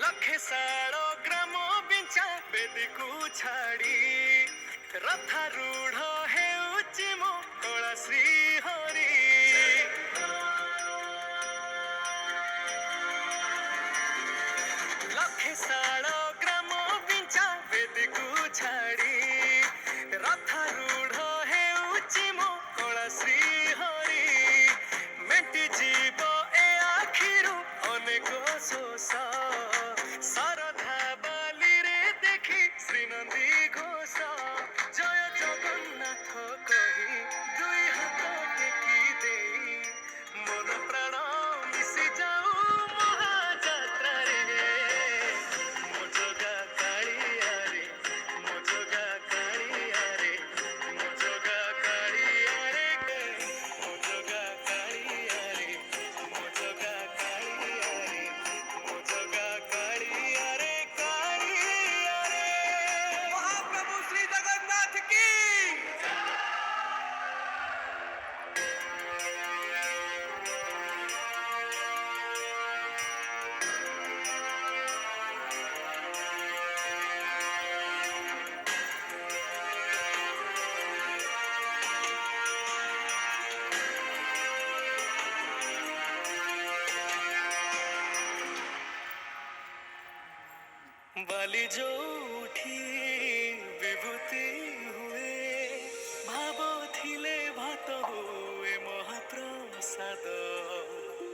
लखे साल ग्राम बिंचा बेदी को छाड़ी रथारूढ़ हेउची मो कला श्री हरि लखे साल ग्राम बिंचा बेदी को छाड़ी रथारूढ़ हेउची मो कला श्री हरि मेटी जीव ए आखिरु अनेक शोष सरधा बाली रे देखी श्रीनंदी घोष जय जगन्नाथ कही दुई हाथ टेकी दे मन प्राण मिशि जाऊ महाजात्रा रे मो जगा कालिया रे मो जगा कालिया रे मो जगा कालिया रे मो जगा कालिया रे मो जगा कालिया रे मो जगा कालिया रे कालिया रे महाप्रभु श्री जगन्नाथ की बाली जो उठी विभूति हुए भाव थिले भात हुए महाप्रसाद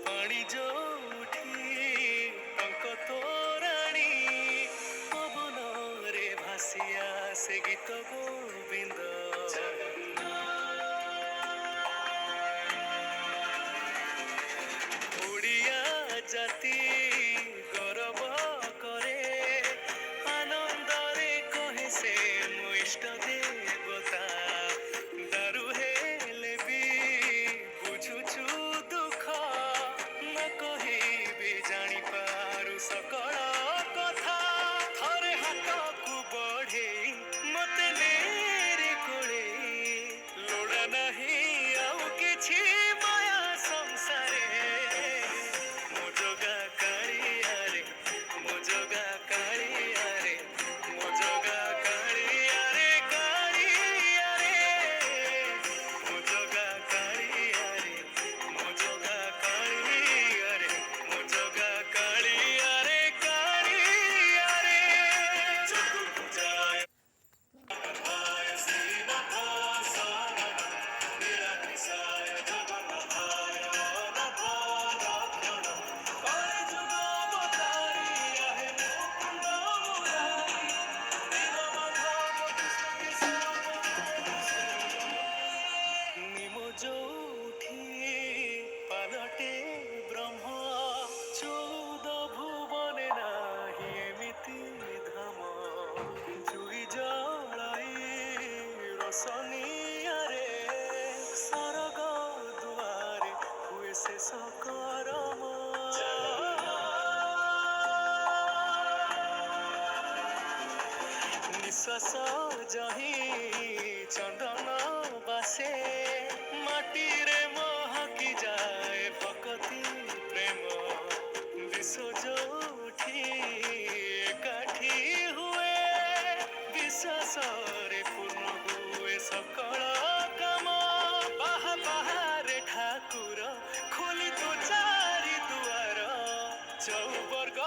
पानी जो उठी टंक तोराणी पवन रे भासिया से गीत गोविंद ओडिया जाति गौरव करे आनंदरे कहे से मो इष्ट देवता दारु हेले भी बुझुछु दुख न कही भी जानी पारु सकल कथा थरे हाथ को बढ़े मते मेरे कोले लोड़ा नहीं आउ किछि माया संसारे मो जगा कालिया रे मो जगा कालिया रे मो जगा कालिया रे कालिया रे मो जगा कालिया रे मो जगा कालिया रे मो जगा कालिया रे कालिया रे चतुर्भुजाय जगन्नाथाय श्रीनाथाय निराकृताय जगन्नाथाय अनाथाय करे जुग अवतारी आहे मुकुंद मुरारी नीलमाधव कृष्ण केशव निमो जोठी पालटे ब्रह्म चौद भुवने नाही एमिति धाम जुई जलाई रोशनियारे सरग दुआरे हुए से सकरम निश्वास जही चंदन बासे माटी रे महकी जाए भक्ति प्रेम विश्व जोठी एकाठी हुए विश्वास रे पूर्ण हुए सकल काम बाहा बाहारे ठाकुर खोली तो चारि दुआर चौवर्ग